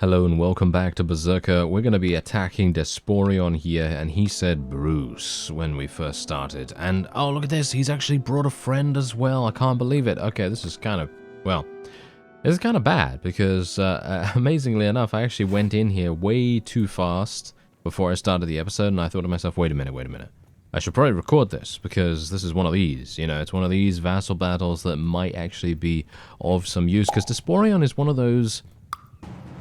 Hello and welcome back to Berserker. We're going to be attacking Desporion here, and he said Bruce when we first started. And oh, look at this, he's actually brought a friend as well. I can't believe it. Okay, this is kind of, well, this is kind of bad because amazingly enough, I actually went in here way too fast before I started the episode, and I thought to myself, wait a minute. I should probably record this because this is one of these, you know, it's one of these vassal battles that might actually be of some use because Desporion is one of those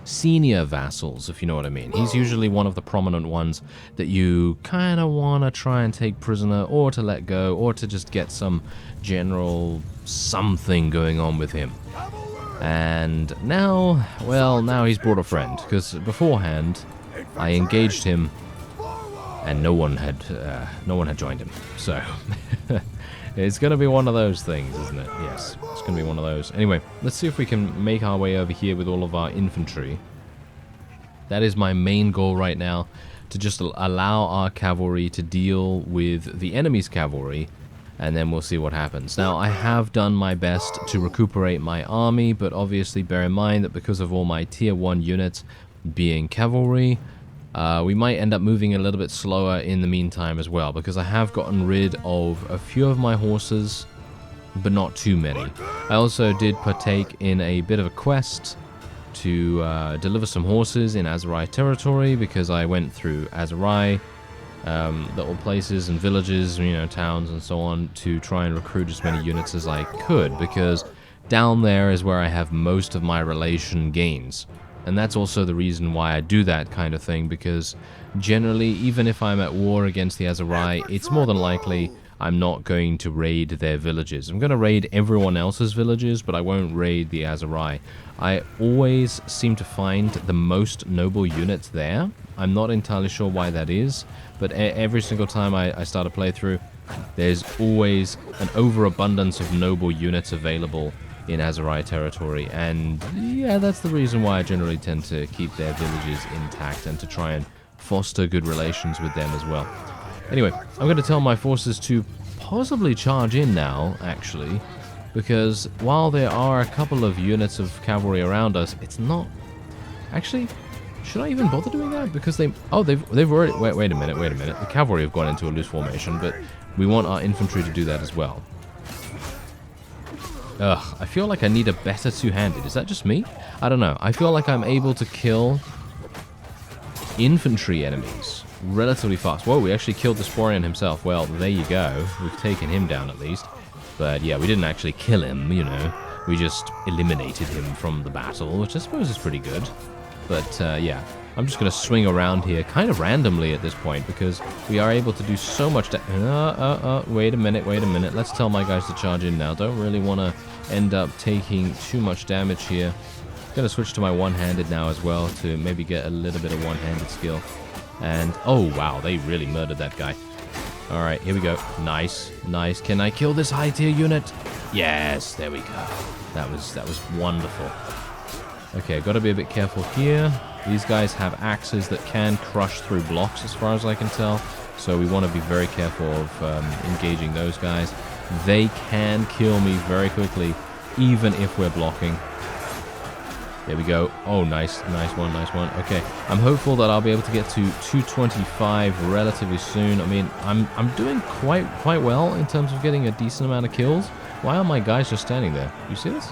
senior vassals, if you know what I mean. He's usually one of the prominent ones that you kind of want to try and take prisoner or to let go or to just get some general something going on with him. And now, well, now he's brought a friend because beforehand I engaged him and no one had joined him. So it's going to be one of those things, isn't it? Yes, it's going to be one of those. Anyway, let's see if we can make our way over here with all of our infantry. That is my main goal right now, to just allow our cavalry to deal with the enemy's cavalry, and then we'll see what happens. Now, I have done my best to recuperate my army, but obviously bear in mind that because of all my tier 1 units being cavalry, we might end up moving a little bit slower in the meantime as well, because I have gotten rid of a few of my horses, but not too many. I also did partake in a bit of a quest to deliver some horses in Azurai territory, because I went through Azurai, little places and villages, you know, towns and so on, to try and recruit as many units as I could, because down there is where I have most of my relation gains. And that's also the reason why I do that kind of thing, because generally, even if I'm at war against the Azurai, it's more than likely I'm not going to raid their villages. I'm going to raid everyone else's villages, but I won't raid the Azurai. I always seem to find the most noble units there. I'm not entirely sure why that is, but every single time I start a playthrough, there's always an overabundance of noble units available in Azurai territory, and yeah, that's the reason why I generally tend to keep their villages intact and to try and foster good relations with them as well. Anyway, I'm going to tell my forces to possibly charge in now, actually, because while there are a couple of units of cavalry around us, it's not... Actually, should I even bother doing that? Because they've already... Wait a minute. The cavalry have gone into a loose formation, but we want our infantry to do that as well. Ugh, I feel like I need a better two-handed. Is that just me? I don't know. I feel like I'm able to kill infantry enemies relatively fast. Whoa, we actually killed Desporion himself. Well, there you go. We've taken him down at least. But yeah, we didn't actually kill him, you know. We just eliminated him from the battle, which I suppose is pretty good. But yeah, I'm just going to swing around here kind of randomly at this point, because we are able to do so much wait a minute. Let's tell my guys to charge in now. Don't really want to end up taking too much damage here. I'm going to switch to my one-handed now as well to maybe get a little bit of one-handed skill. And, oh wow, they really murdered that guy. Alright, here we go. Nice. Can I kill this high-tier unit? Yes, there we go. That was wonderful. Okay, got to be a bit careful here. These guys have axes that can crush through blocks as far as I can tell, so we want to be very careful of engaging those guys. They can kill me very quickly, even if we're blocking. There we go. Oh, nice one. Okay, I'm hopeful that I'll be able to get to 225 relatively soon. I mean, I'm doing quite well in terms of getting a decent amount of kills. Why are my guys just standing there? You see this?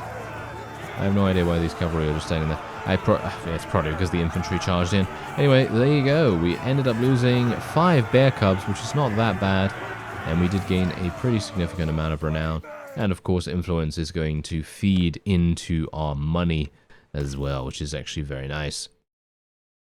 I have no idea why these cavalry are just standing there. It's probably because the infantry charged in. Anyway, there you go. We ended up losing 5 bear cubs, which is not that bad. And we did gain a pretty significant amount of renown. And of course, influence is going to feed into our money as well, which is actually very nice.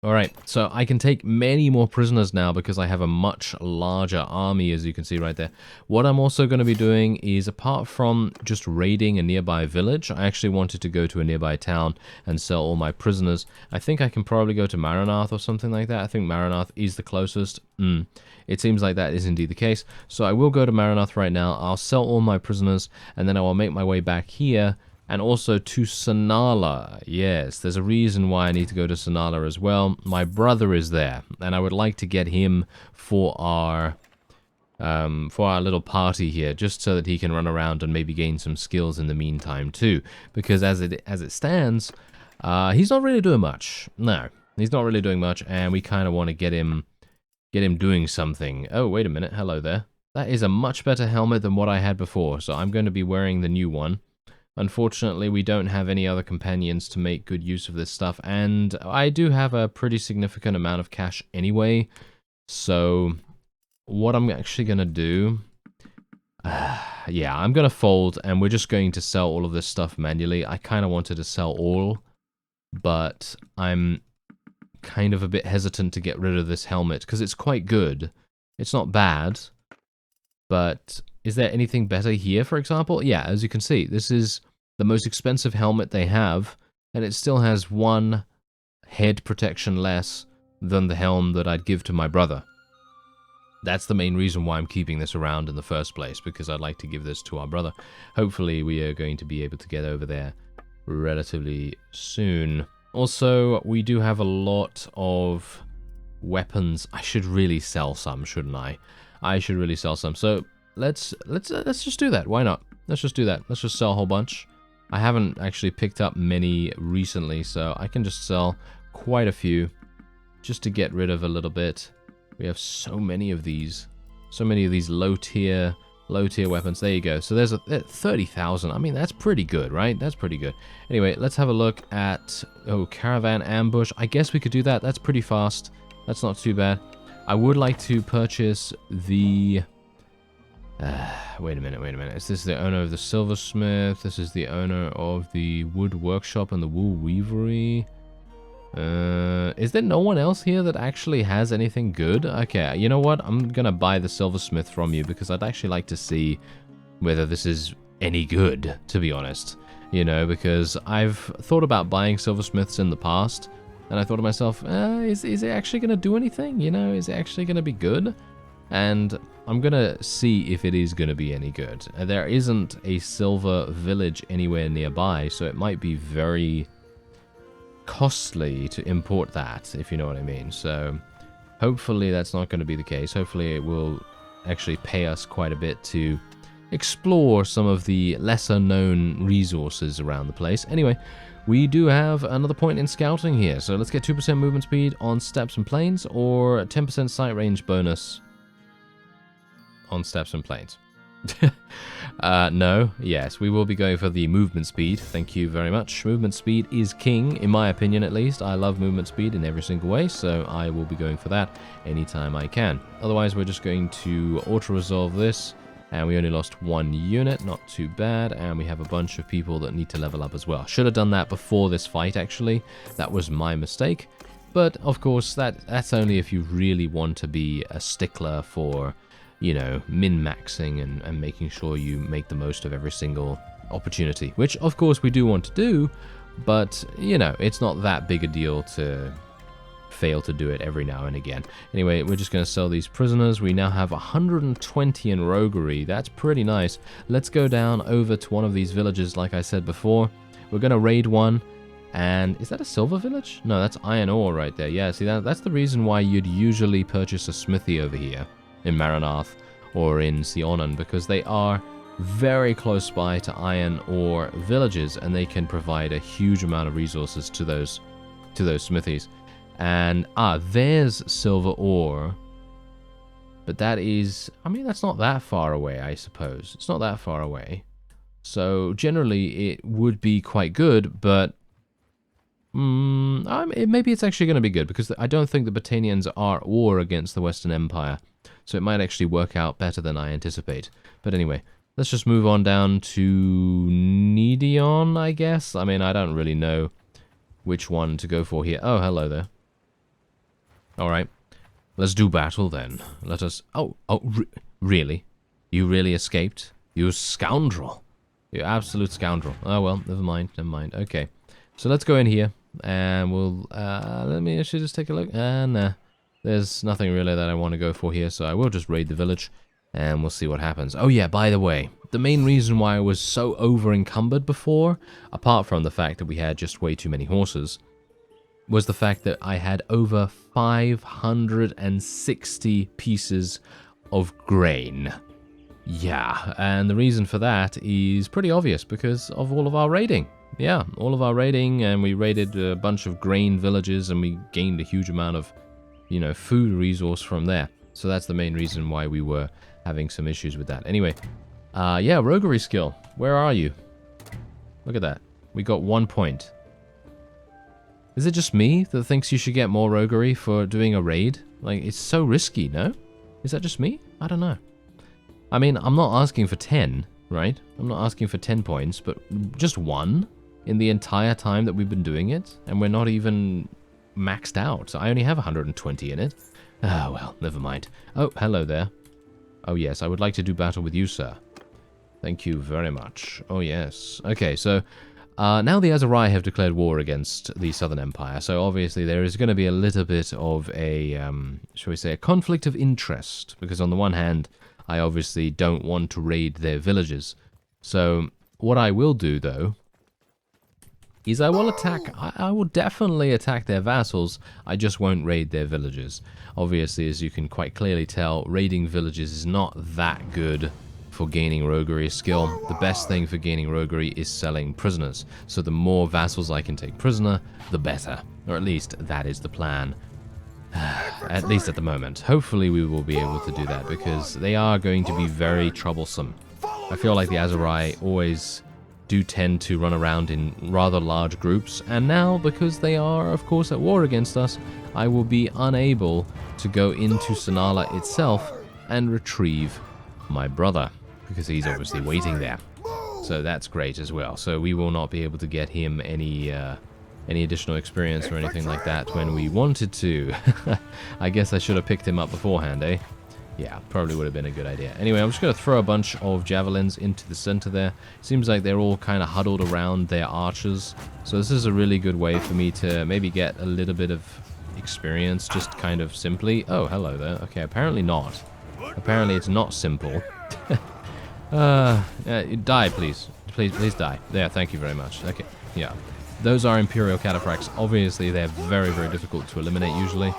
Alright, so I can take many more prisoners now because I have a much larger army, as you can see right there. What I'm also going to be doing is, apart from just raiding a nearby village, I actually wanted to go to a nearby town and sell all my prisoners. I think I can probably go to Maranath or something like that. I think Maranath is the closest. It seems like that is indeed the case. So I will go to Maranath right now. I'll sell all my prisoners, and then I will make my way back here. And also to Sanala. Yes, there's a reason why I need to go to Sanala as well. My brother is there, and I would like to get him for our little party here, just so that he can run around and maybe gain some skills in the meantime too. Because as it stands, He's not really doing much. No, he's not really doing much, and we kind of want to get him doing something. Oh, wait a minute. Hello there. That is a much better helmet than what I had before, so I'm going to be wearing the new one. Unfortunately, we don't have any other companions to make good use of this stuff, and I do have a pretty significant amount of cash anyway, so what I'm actually going to do... yeah, I'm going to fold, and we're just going to sell all of this stuff manually. I kind of wanted to sell all, but I'm kind of a bit hesitant to get rid of this helmet, because it's quite good. It's not bad, but is there anything better here, for example? Yeah, as you can see, this is the most expensive helmet they have, and it still has one head protection less than the helm that I'd give to my brother. That's the main reason why I'm keeping this around in the first place, because I'd like to give this to our brother. Hopefully we are going to be able to get over there relatively soon. Also, we do have a lot of weapons. I should really sell some, shouldn't I? I should really sell some. So let's just do that. Why not? Let's just do that. Let's just sell a whole bunch. I haven't actually picked up many recently, so I can just sell quite a few just to get rid of a little bit. We have so many of these low tier weapons. There you go. So there's 30,000. I mean, that's pretty good, right? That's pretty good. Anyway, let's have a look at, caravan ambush. I guess we could do that. That's pretty fast. That's not too bad. I would like to purchase the... wait a minute. Is this the owner of the silversmith? This is the owner of the wood workshop and the wool weavery. Is there no one else here that actually has anything good? Okay, you know what? I'm gonna buy the silversmith from you because I'd actually like to see whether this is any good, to be honest. You know, because I've thought about buying silversmiths in the past, and I thought to myself, is it actually gonna do anything? You know, is it actually gonna be good? And I'm gonna see if it is gonna be any good. There isn't a silver village anywhere nearby, so it might be very costly to import that, if you know what I mean. So hopefully that's not going to be the case. Hopefully it will actually pay us quite a bit to explore some of the lesser known resources around the place. Anyway, we do have another point in scouting here, so let's get 2% movement speed on steppes and plains, or 10% sight range bonus on steppes and plains. No, yes, we will be going for the movement speed. Thank you very much. Movement speed is king, in my opinion at least. I love movement speed in every single way, so I will be going for that anytime I can. Otherwise, we're just going to auto-resolve this, and we only lost one unit, not too bad, and we have a bunch of people that need to level up as well. Should have done that before this fight, actually. That was my mistake. But, of course, that's only if you really want to be a stickler for... you know, min-maxing and making sure you make the most of every single opportunity, which of course we do want to do, but, you know, it's not that big a deal to fail to do it every now and again. Anyway, we're just going to sell these prisoners. We now have 120 in roguery. That's pretty nice. Let's go down over to one of these villages, like I said before. We're going to raid one. And is that a silver village? No, that's iron ore right there. Yeah, see, that's the reason why you'd usually purchase a smithy over here in Maranath or in Sionan, because they are very close by to iron ore villages, and they can provide a huge amount of resources to those smithies. And there's silver ore, but that is, I mean, that's not that far away, I suppose. It's not that far away, so generally it would be quite good, but maybe it's actually going to be good, because I don't think the Botanians are at war against the Western Empire. So it might actually work out better than I anticipate. But anyway, let's just move on down to Nidion, I guess. I mean, I don't really know which one to go for here. Oh, hello there. Alright. Let's do battle then. Let us... really? You really escaped? You scoundrel. You absolute scoundrel. Oh, well, never mind. Okay. So let's go in here. And we'll... let me actually just take a look. Nah. There's nothing really that I want to go for here, so I will just raid the village, and we'll see what happens. Oh yeah, by the way, the main reason why I was so over-encumbered before, apart from the fact that we had just way too many horses, was the fact that I had over 560 pieces of grain. Yeah, and the reason for that is pretty obvious, because of all of our raiding. yeah, all of our raiding, and we raided a bunch of grain villages, and we gained a huge amount of, you know, food resource from there. So that's the main reason why we were having some issues with that. Anyway, yeah, roguery skill. Where are you? Look at that. We got 1 point. Is it just me that thinks you should get more roguery for doing a raid? Like, it's so risky, no? Is that just me? I don't know. I mean, I'm not asking for 10, right? I'm not asking for 10 points, but just 1 in the entire time that we've been doing it, and we're not even maxed out. I only have 120 in it. Ah, well, never mind. Oh, hello there. Oh, yes, I would like to do battle with you, sir. Thank you very much. Oh, yes. Okay, so now the Aserai have declared war against the Southern Empire, so obviously there is going to be a little bit of a, shall we say, a conflict of interest, because on the one hand, I obviously don't want to raid their villages. So what I will do, though, is I will attack, I will definitely attack their vassals, I just won't raid their villages. Obviously, as you can quite clearly tell, raiding villages is not that good for gaining roguery skill. The best thing for gaining roguery is selling prisoners. So the more vassals I can take prisoner, the better. Or at least that is the plan. At least at the moment. Hopefully we will be able to do that, because they are going to be very troublesome. I feel like the Aserai always do tend to run around in rather large groups, and now, because they are, of course, at war against us, I will be unable to go into Sanala itself and retrieve my brother, because he's obviously waiting there. So that's great as well. So we will not be able to get him any additional experience or anything like that when we wanted to. I guess I should have picked him up beforehand, eh? Yeah, probably would have been a good idea. Anyway, I'm just going to throw a bunch of javelins into the center there. Seems like they're all kind of huddled around their archers. So this is a really good way for me to maybe get a little bit of experience, just kind of simply. Oh, hello there. Okay, apparently not. Apparently it's not simple. Die, please. Please die. There, thank you very much. Okay, yeah. Those are Imperial Cataphracts. Obviously, they're very, very difficult to eliminate usually.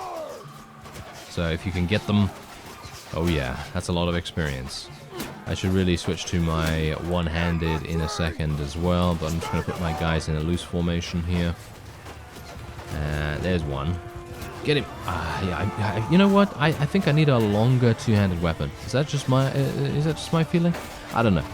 So if you can get them... Oh yeah, that's a lot of experience. I should really switch to my one-handed in a second as well, but I'm just going to put my guys in a loose formation here. There's one. Get him. Yeah, you know what? I think I need a longer two-handed weapon. Is that just my feeling? I don't know.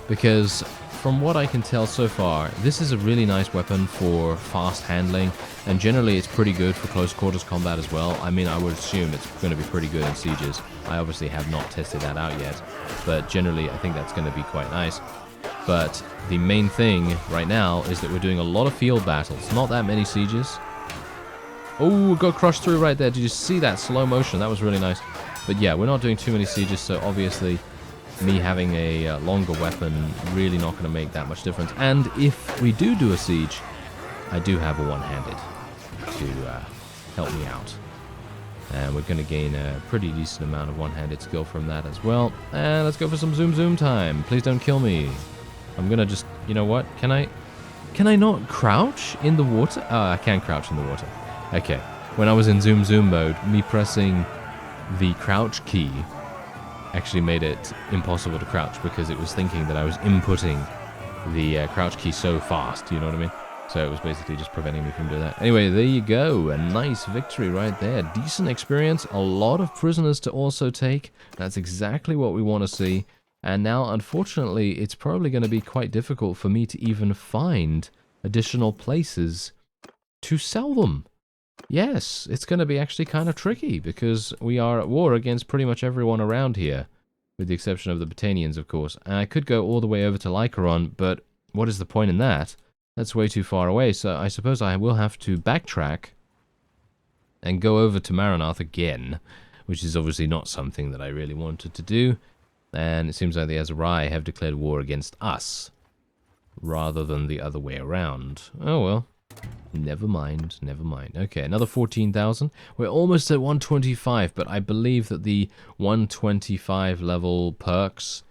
Because from what I can tell so far, this is a really nice weapon for fast handling, and generally it's pretty good for close quarters combat as well. I mean, I would assume it's going to be pretty good in sieges. I obviously have not tested that out yet, but generally I think that's going to be quite nice. But the main thing right now is that we're doing a lot of field battles, not that many sieges. Oh, got crushed through right there. Did you see that slow motion? That was really nice. But yeah, we're not doing too many sieges, so obviously me having a longer weapon really not going to make that much difference. And if we do a siege, I do have a one-handed to help me out. And we're going to gain a pretty decent amount of one-handed skill from that as well. And let's go for some zoom time. Please don't kill me. I'm going to just, you know what? Can I not crouch in the water? Oh, I can crouch in the water. Okay. When I was in zoom mode, me pressing the crouch key actually made it impossible to crouch, because it was thinking that I was inputting the crouch key so fast, you know what I mean? So it was basically just preventing me from doing that. Anyway, there you go. A nice victory right there. Decent experience. A lot of prisoners to also take. That's exactly what we want to see. And now, unfortunately, it's probably going to be quite difficult for me to even find additional places to sell them. Yes, it's going to be actually kind of tricky, because we are at war against pretty much everyone around here, with the exception of the Botanians, of course. And I could go all the way over to Lycaron, but what is the point in that? That's way too far away, so I suppose I will have to backtrack and go over to Maranath again, which is obviously not something that I really wanted to do. And it seems like the Aserai have declared war against us, rather than the other way around. Oh well. Never mind, never mind. Okay, another 14,000. We're almost at 125, but I believe that the 125 level perks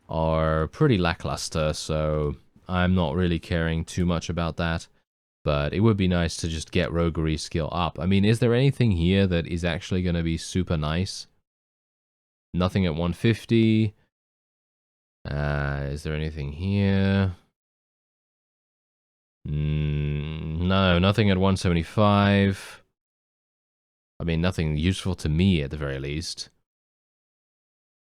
are pretty lackluster, so I'm not really caring too much about that. But it would be nice to just get roguery skill up. I mean, is there anything here that is actually going to be super nice? Nothing at 150. Is there anything here? No, nothing at 175. I mean, nothing useful to me at the very least.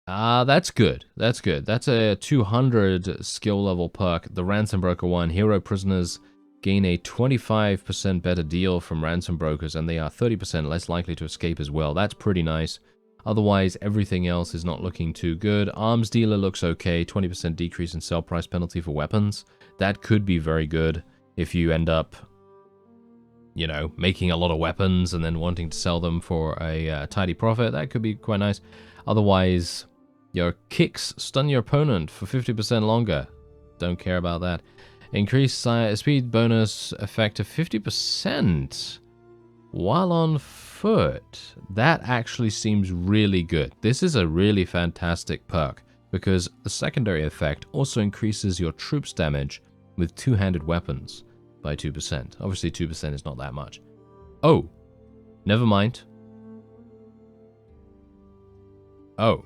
That's good. That's good. That's a 200 skill level perk. The Ransom Broker one. Hero prisoners gain a 25% better deal from ransom brokers, and they are 30% less likely to escape as well. That's pretty nice. Otherwise, everything else is not looking too good. Arms dealer looks okay. 20% decrease in sell price penalty for weapons. That could be very good if you end up, you know, making a lot of weapons and then wanting to sell them for a tidy profit. That could be quite nice. Otherwise, your kicks stun your opponent for 50% longer. Don't care about that. Increase speed bonus effect of 50% while on foot. That actually seems really good. This is a really fantastic perk because the secondary effect also increases your troops damage with two-handed weapons by 2%. Obviously 2% is not that much. Oh, never mind. Oh.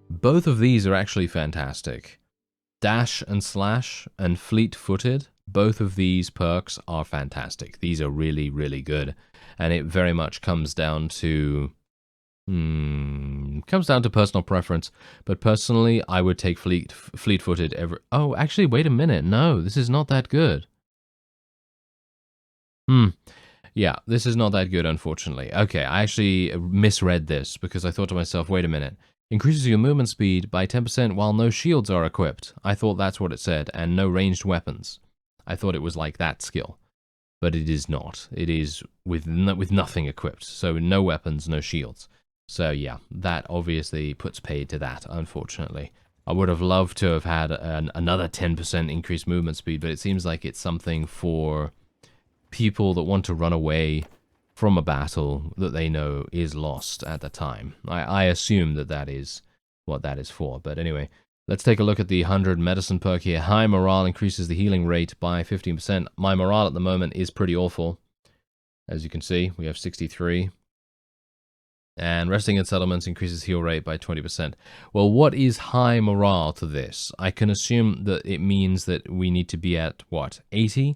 Both of these are actually fantastic. Dash and slash and fleet-footed, both of these perks are fantastic. These are really, really good. And it very much comes down to... personal preference. But personally, I would take fleet-footed every... Oh, actually, wait a minute. No, this is not that good. Yeah, this is not that good, unfortunately. Okay, I actually misread this because I thought to myself, wait a minute. Increases your movement speed by 10% while no shields are equipped. I thought that's what it said, and no ranged weapons. I thought it was like that skill. But it is not. It is with nothing equipped. So no weapons, no shields. So yeah, that obviously puts paid to that, unfortunately. I would have loved to have had another 10% increased movement speed, but it seems like it's something for people that want to run away from a battle that they know is lost at the time. I assume that that is what that is for. But anyway, let's take a look at the 100 medicine perk here. High morale increases the healing rate by 15%. My morale at the moment is pretty awful. As you can see, we have 63. And resting in settlements increases heal rate by 20%. Well, what is high morale to this? I can assume that it means that we need to be at, what, 80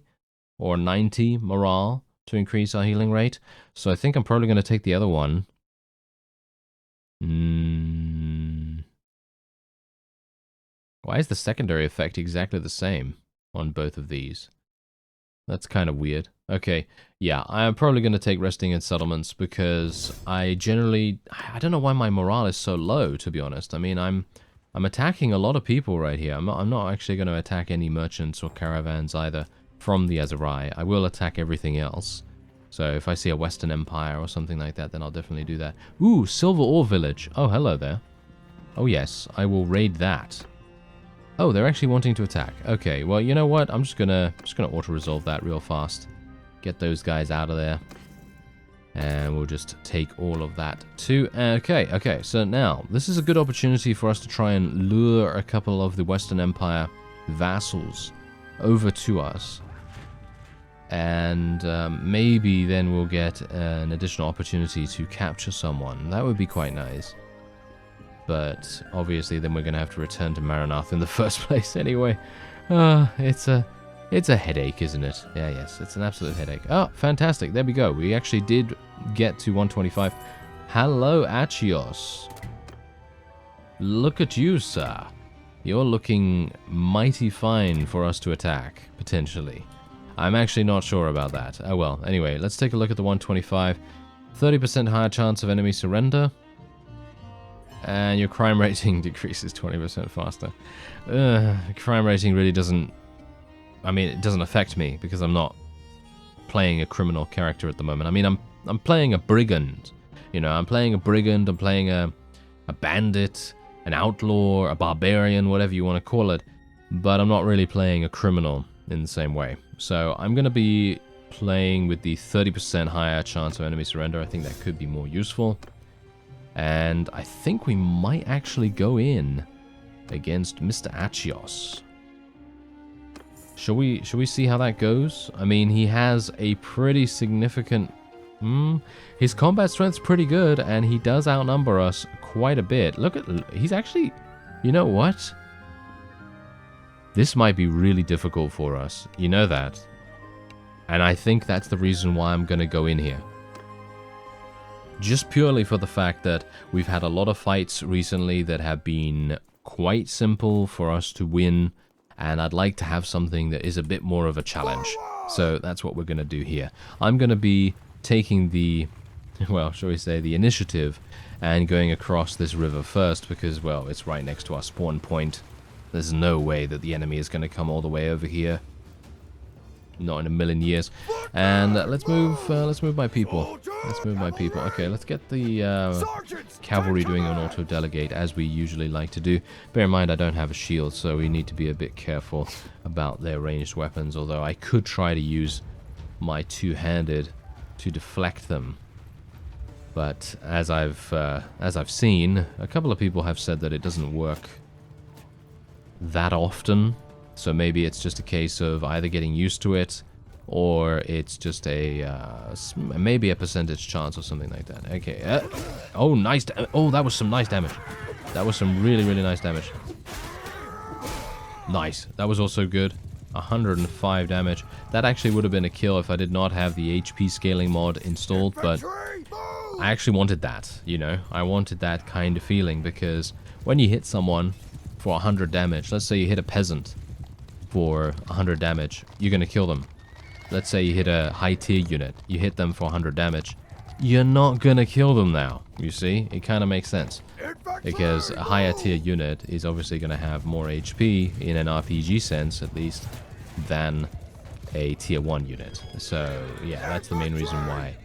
or 90 morale to increase our healing rate. So I think I'm probably going to take the other one. Why is the secondary effect exactly the same on both of these? That's kind of weird. Okay, yeah, I'm probably going to take resting in settlements because I don't know why my morale is so low, to be honest. I mean, I'm attacking a lot of people right here. I'm not actually going to attack any merchants or caravans either from the Azerai. I will attack everything else. So if I see a Western Empire or something like that, then I'll definitely do that. Ooh, Silver Ore Village. Oh, hello there. Oh yes, I will raid that. Oh, they're actually wanting to attack. Okay, well, you know what? I'm just gonna auto-resolve that real fast. Get those guys out of there. And we'll just take all of that too. Okay, so now, this is a good opportunity for us to try and lure a couple of the Western Empire vassals over to us. And maybe then we'll get an additional opportunity to capture someone. That would be quite nice. But obviously then we're going to have to return to Maranath in the first place anyway. It's a headache, isn't it? Yeah, yes, it's an absolute headache. Oh, fantastic. There we go. We actually did get to 125. Hello, Achios. Look at you, sir. You're looking mighty fine for us to attack, potentially. I'm actually not sure about that. Oh well, anyway, let's take a look at the 125. 30% higher chance of enemy surrender. And your crime rating decreases 20% faster. Crime rating really doesn't... I mean, it doesn't affect me because I'm not playing a criminal character at the moment. I mean, I'm playing a brigand. You know, I'm playing a brigand, I'm playing a bandit, an outlaw, a barbarian, whatever you want to call it. But I'm not really playing a criminal in the same way. So I'm going to be playing with the 30% higher chance of enemy surrender. I think that could be more useful. And I think we might actually go in against Mr. Achios. Shall we see how that goes? I mean, he has a pretty significant... his combat strength's pretty good, and he does outnumber us quite a bit. Look at... He's actually... You know what? This might be really difficult for us. You know that. And I think that's the reason why I'm going to go in here. Just purely for the fact that we've had a lot of fights recently that have been quite simple for us to win. And I'd like to have something that is a bit more of a challenge. So that's what we're going to do here. I'm going to be taking the, well, shall we say, the initiative and going across this river first because, well, it's right next to our spawn point. There's no way that the enemy is going to come all the way over here. Not in a million years. And let's move my people. Let's move my people. Okay, let's get the cavalry doing an auto-delegate as we usually like to do. Bear in mind I don't have a shield, so we need to be a bit careful about their ranged weapons, although I could try to use my two-handed to deflect them. But as I've seen, a couple of people have said that it doesn't work that often. So maybe it's just a case of either getting used to it, or it's just a maybe a percentage chance or something like that. Okay. Oh, nice. Oh, that was some nice damage. That was some really, really nice damage. Nice. That was also good. 105 damage. That actually would have been a kill if I did not have the HP scaling mod installed, but I actually wanted that, you know. I wanted that kind of feeling because when you hit someone for 100 damage, let's say you hit a peasant for 100 damage, you're going to kill them. Let's say you hit a high tier unit, you hit them for 100 damage, you're not going to kill them now, you see? It kind of makes sense. Because a higher tier unit is obviously going to have more HP, in an RPG sense at least, than a tier 1 unit. So yeah, that's the main reason why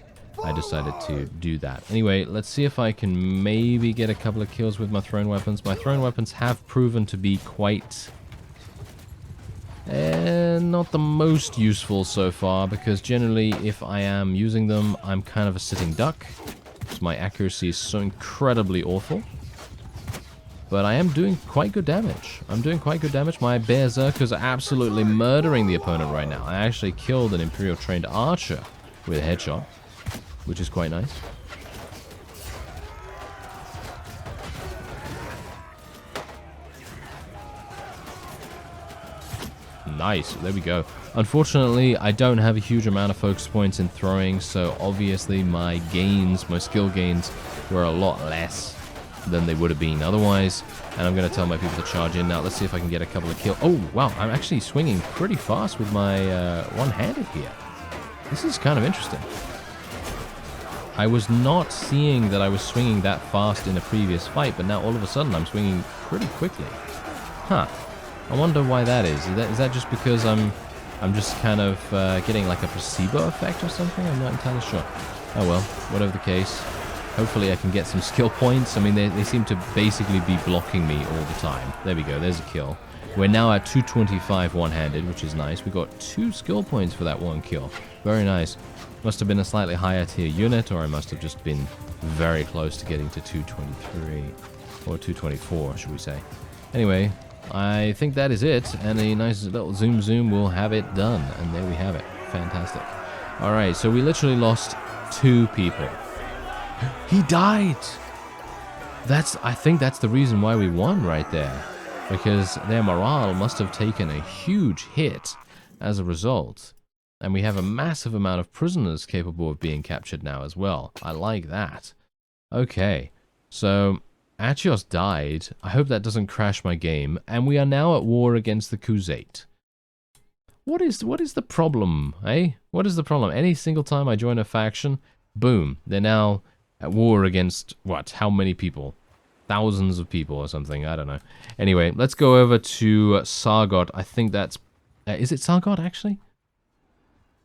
I decided to do that. Anyway, let's see if I can maybe get a couple of kills with my thrown weapons. My thrown weapons have proven to be quite... not the most useful so far, because generally if I am using them, I'm kind of a sitting duck. Because my accuracy is so incredibly awful. But I am doing quite good damage. I'm doing quite good damage. My Berserkers are absolutely murdering the opponent right now. I actually killed an Imperial trained archer with a headshot, which is quite nice. Nice, there we go. Unfortunately, I don't have a huge amount of focus points in throwing, so obviously my gains, my skill gains, were a lot less than they would have been otherwise. And I'm going to tell my people to charge in now. Let's see if I can get a couple of kills. Oh, wow, I'm actually swinging pretty fast with my one-handed here. This is kind of interesting. I was not seeing that I was swinging that fast in a previous fight, but now all of a sudden I'm swinging pretty quickly. Huh. I wonder why that is. Is that just because I'm just kind of getting like a placebo effect or something? I'm not entirely sure. Oh well, whatever the case. Hopefully I can get some skill points. I mean, they seem to basically be blocking me all the time. There we go, there's a kill. We're now at 225 one-handed, which is nice. We got 2 skill points for that one kill. Very nice. Must have been a slightly higher tier unit, or I must have just been very close to getting to 223. Or 224, should we say. Anyway, I think that is it, and a nice little zoom will have it done. And there we have it. Fantastic. Alright, so we literally lost 2 people. He died! I think that's the reason why we won right there. Because their morale must have taken a huge hit as a result. And we have a massive amount of prisoners capable of being captured now as well. I like that. Okay, so Atios died. I hope that doesn't crash my game. And we are now at war against the Khuzait. What is the problem, eh? What is the problem? Any single time I join a faction, boom, they're now at war against, what, how many people? Thousands of people or something, I don't know. Anyway, let's go over to Sargot. I think that's... is it Sargot, actually?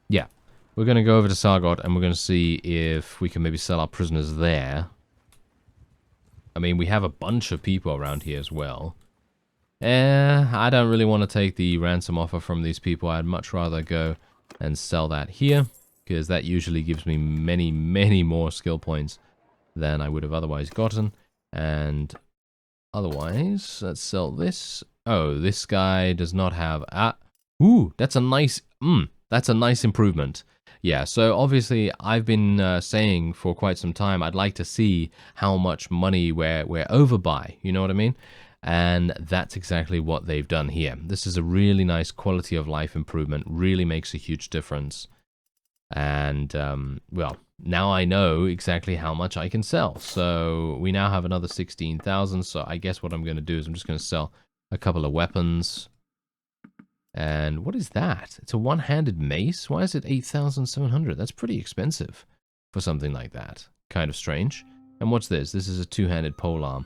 Yeah. We're going to go over to Sargot, and we're going to see if we can maybe sell our prisoners there. I mean, we have a bunch of people around here as well. I don't really want to take the ransom offer from these people. I'd much rather go and sell that here, because that usually gives me many, many more skill points than I would have otherwise gotten. And otherwise, let's sell this. Oh, this guy does not have... ooh, that's a nice... that's a nice improvement. Yeah, so obviously I've been saying for quite some time I'd like to see how much money we're over by. You know what I mean? And that's exactly what they've done here. This is a really nice quality of life improvement, really makes a huge difference. And, well, now I know exactly how much I can sell. So we now have another 16,000. So I guess what I'm going to do is I'm just going to sell a couple of weapons. And what is that? It's a one-handed mace? Why is it 8,700? That's pretty expensive for something like that. Kind of strange. And what's this? This is a two-handed polearm.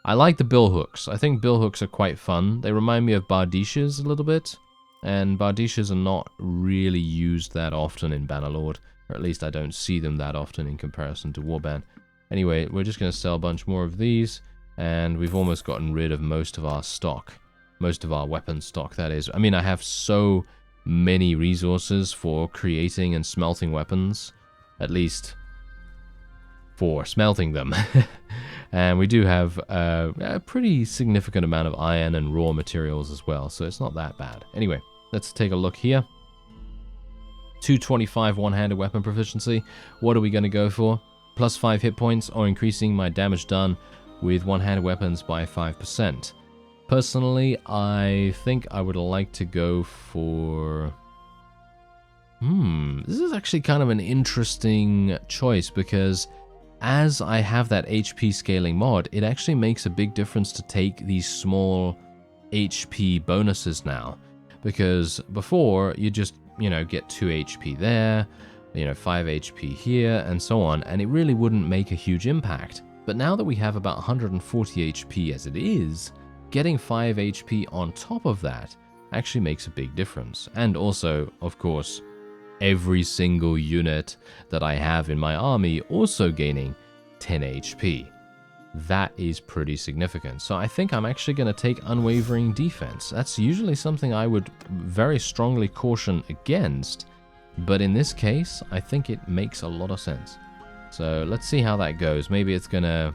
I like the bill hooks. I think bill hooks are quite fun. They remind me of bardishas a little bit. And bardishas are not really used that often in Bannerlord. Or at least I don't see them that often in comparison to Warband. Anyway, we're just going to sell a bunch more of these. And we've almost gotten rid of most of our stock. Most of our weapon stock, that is. I mean, I have so many resources for creating and smelting weapons. At least for smelting them. And we do have a pretty significant amount of iron and raw materials as well, so it's not that bad. Anyway, let's take a look here. 225 one-handed weapon proficiency. What are we going to go for? Plus 5 hit points or increasing my damage done with one-handed weapons by 5%. Personally, I think I would like to go for... This is actually kind of an interesting choice because as I have that HP scaling mod, it actually makes a big difference to take these small HP bonuses now. Because before, you just, you know, get 2 HP there, you know, 5 HP here, and so on, and it really wouldn't make a huge impact. But now that we have about 140 HP as it is, getting 5 HP on top of that actually makes a big difference. And also, of course, every single unit that I have in my army also gaining 10 HP. That is pretty significant. So I think I'm actually going to take Unwavering Defense. That's usually something I would very strongly caution against, but in this case, I think it makes a lot of sense. So let's see how that goes. Maybe it's going to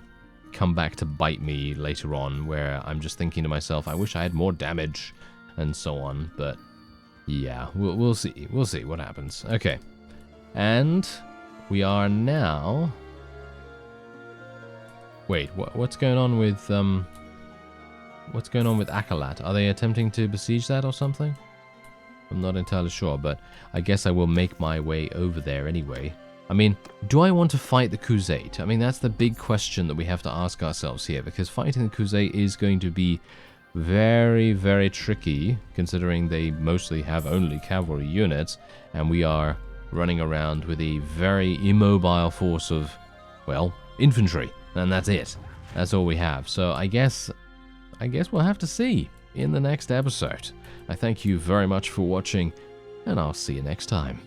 come back to bite me later on, where I'm just thinking to myself, I wish I had more damage, and so on, but... yeah, we'll see. We'll see what happens. Okay. And we are now... wait, what's going on with what's going on with Akalat? Are they attempting to besiege that or something? I'm not entirely sure, but I guess I will make my way over there anyway. I mean, do I want to fight the Khuzait? I mean, that's the big question that we have to ask ourselves here, because fighting the Khuzait is going to be very, very tricky, considering they mostly have only cavalry units, and we are running around with a very immobile force of, well, infantry, and that's it. That's all we have. So I guess we'll have to see in the next episode. I thank you very much for watching, and I'll see you next time.